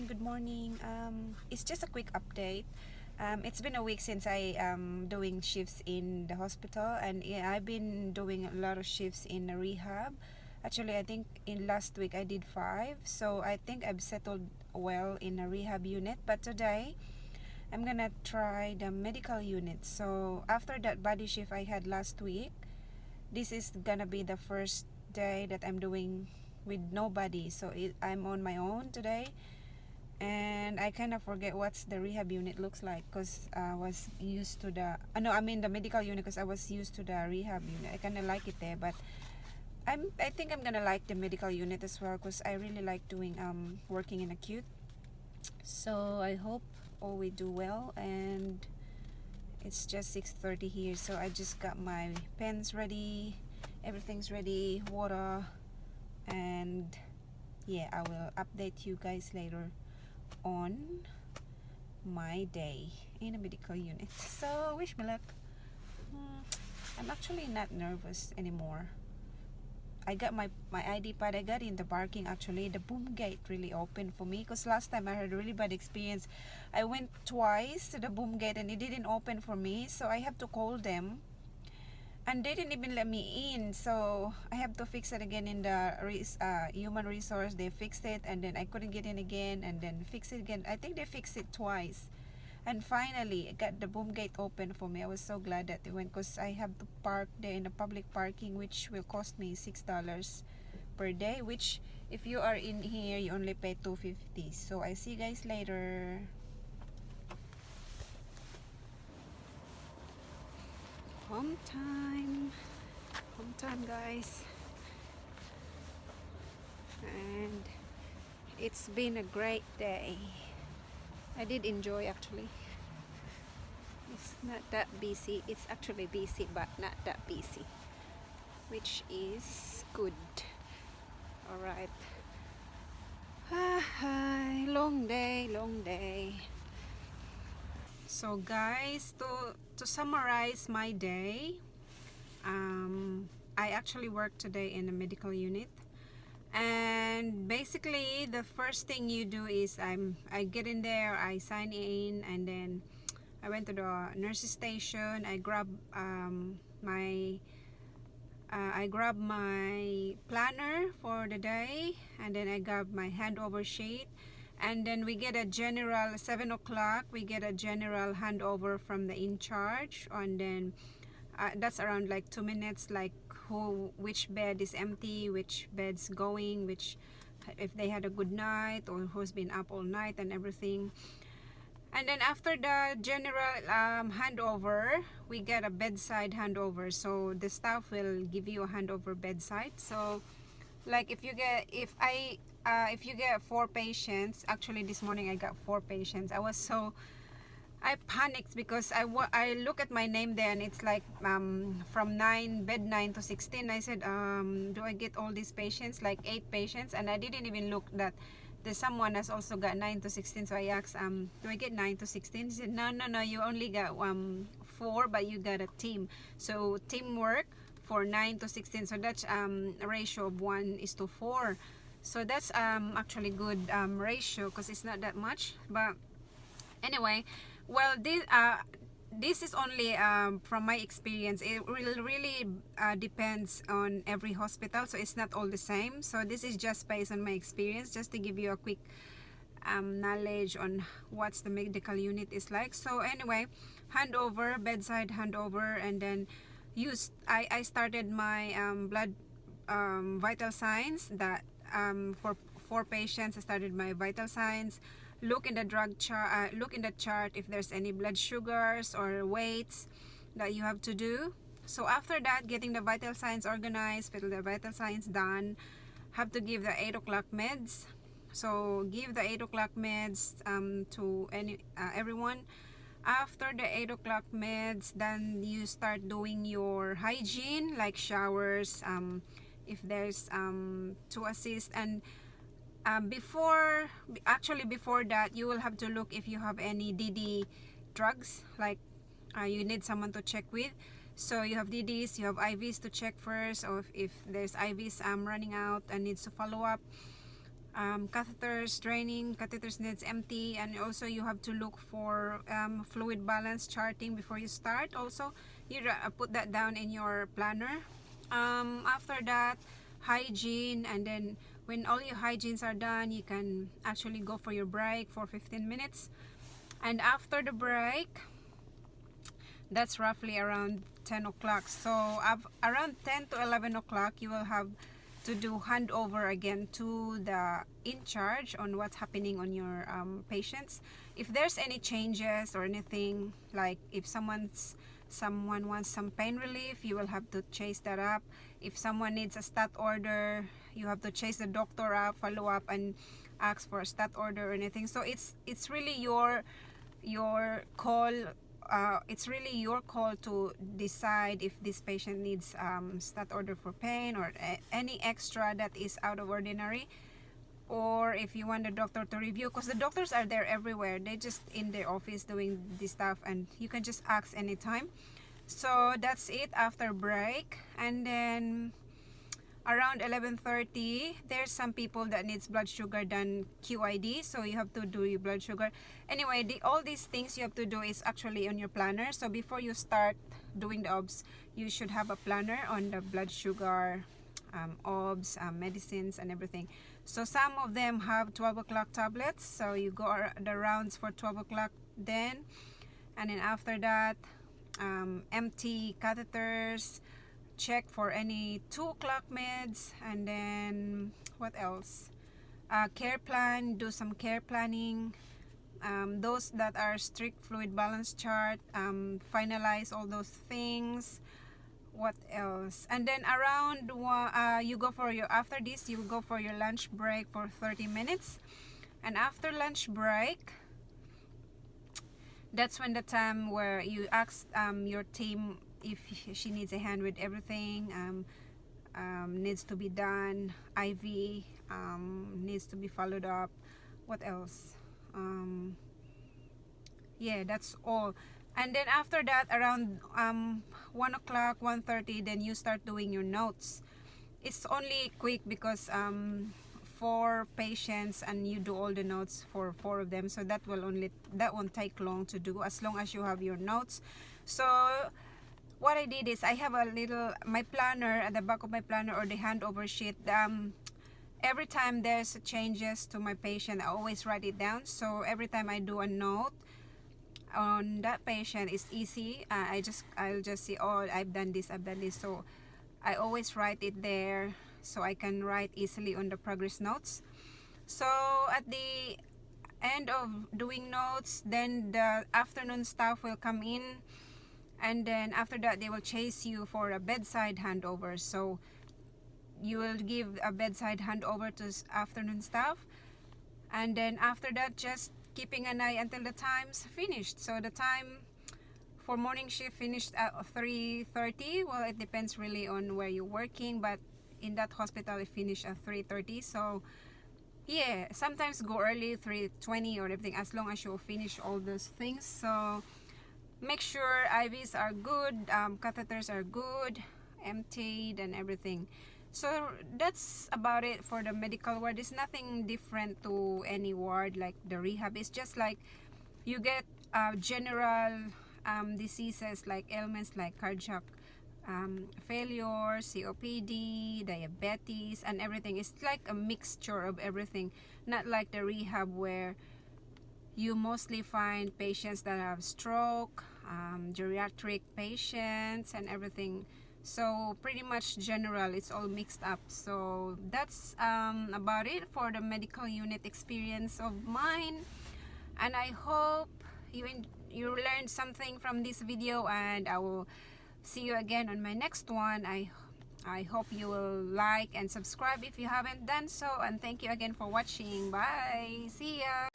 Good morning. It's just a quick update. It's been a week since I doing shifts in the hospital, and yeah, I've been doing a lot of shifts in the rehab. Actually, I think in last week I did 5, so I think I've settled well in a rehab unit. But today I'm gonna try the medical unit. So after that body shift I had last week, this is gonna be the first day that I'm doing with nobody. So I'm on my own today, and I kind of forget what's the rehab unit looks like because I was used to the no, I mean the medical unit, because I was used to the rehab unit. I kind of like it there, but I think I'm gonna like the medical unit as well, because I really like doing working in acute. So I hope all we do well. And it's just 6:30 here, so I just got my pens ready, everything's ready, water, and yeah, I will update you guys later on my day in a medical unit. So wish me luck. I'm actually not nervous anymore. I got my ID pad. I got in the parking. Actually, the boom gate really opened for me, because last time I had a really bad experience. I went twice to the boom gate and it didn't open for me, so I have to call them, and they didn't even let me in. So I have to fix it again in the human resource. They fixed it, and then I couldn't get in again, and then fix it again. I think they fixed it twice, and finally I got the boom gate open for me. I was so glad that they went, because I have to park there in the public parking, which will cost me $6 per day, which if you are in here you only pay $2.50. So I see you guys later. Home time guys. And it's been a great day. I did enjoy, actually. It's not that busy. It's actually busy, but not that busy, which is good. Alright. Long day. So guys, to summarize my day, I actually worked today in a medical unit. And basically the first thing you do is I get in there, I sign in, and then I went to the nurse's station. I grab my planner for the day, and then I grab my handover sheet, and then we get a general 7 o'clock. We get a general handover from the in charge, and then that's around like 2 minutes, like which bed is empty, which bed's going, which if they had a good night, or who's been up all night and everything. And then after the general handover, we get a bedside handover. So the staff will give you a handover bedside. So like if you get 4 patients, actually this morning I got 4 patients. I panicked, because I look at my name there, and it's like from bed 9 to 16. I said, do I get all these patients, like 8 patients? And I didn't even look that there's someone has also got 9 to 16. So I asked, do I get 9 to 16? He said, no, you only got 4, but you got a team. So teamwork for 9 to 16. So that's a ratio of 1:4. So that's actually good ratio, because it's not that much. But anyway, well, this is only from my experience. It really depends on every hospital, so it's not all the same. So this is just based on my experience, just to give you a quick knowledge on what's the medical unit is like. So anyway, bedside handover, and then I started my blood vital signs. That for 4 patients, I started my vital signs. Look in the look in the chart if there's any blood sugars or weights that you have to do. So after that, getting the vital signs organized, with the vital signs done, have to give the 8 o'clock meds. So give the 8 o'clock meds to everyone. After the 8 o'clock meds, then you start doing your hygiene, like showers, if there's to assist. And before that, you will have to look if you have any DD drugs, like you need someone to check with. So you have DDs, you have IVs to check first, or if there's IVs running out and needs to follow up. catheters draining, catheters needs empty, and also you have to look for fluid balance charting before you start. Also, you put that down in your planner. After that, hygiene, and then when all your hygienes are done, you can actually go for your break for 15 minutes. And after the break, that's roughly around 10 o'clock. So around 10 to 11 o'clock, you will have to do handover again to the in charge on what's happening on your patients. If there's any changes or anything, like if someone wants some pain relief, you will have to chase that up. If someone needs a stat order, you have to chase the doctor up, follow up, and ask for a stat order or anything. So it's really your call. It's really your call to decide if this patient needs stat order for pain or any extra that is out of ordinary, or if you want the doctor to review, because the doctors are there everywhere. They just in their office doing this stuff, and you can just ask anytime. So that's it after break. And then around 11:30, there's some people that needs blood sugar done QID, so you have to do your blood sugar. Anyway, all these things you have to do is actually on your planner. So before you start doing the OBS, you should have a planner on the blood sugar, OBS, medicines, and everything. So some of them have 12 o'clock tablets, so you go the rounds for 12 o'clock then. And then after that, empty catheters, check for any 2 o'clock meds, and then what else? Care plan, do some care planning. Those that are strict fluid balance chart, finalize all those things. What else? And then around you go for your, after this you go for your lunch break for 30 minutes. And after lunch break, that's when the time where you ask your team if she needs a hand with everything, needs to be done, IV needs to be followed up. What else? Yeah, that's all. And then after that, around 1 o'clock, 1:30, then you start doing your notes. It's only quick because 4 patients and you do all the notes for 4 of them, so that won't take long to do as long as you have your notes. So what I did is I have my planner at the back of my planner, or the handover sheet. Every time there's changes to my patient, I always write it down. So every time I do a note on that patient, it's easy. I'll just see, oh, I've done this. So I always write it there so I can write easily on the progress notes. So at the end of doing notes, then the afternoon staff will come in, and then after that they will chase you for a bedside handover. So you will give a bedside handover to afternoon staff, and then after that just keeping an eye until the time's finished. So the time for morning shift finished at 3:30. Well, it depends really on where you're working, but in that hospital it finished at 3:30. So yeah, sometimes go early, 3:20 or everything, as long as you finish all those things. So make sure IVs are good, catheters are good, emptied, and everything. So that's about it for the medical ward. It's nothing different to any ward like the rehab. It's just like you get general diseases like ailments like cardiac failure, COPD, diabetes, and everything. It's like a mixture of everything, not like the rehab where you mostly find patients that have stroke, geriatric patients, and everything. So pretty much general, it's all mixed up. So that's about it for the medical unit experience of mine, and I hope you learned something from this video, and I will see you again on my next one. I hope you will like and subscribe if you haven't done so, and thank you again for watching. Bye, see ya.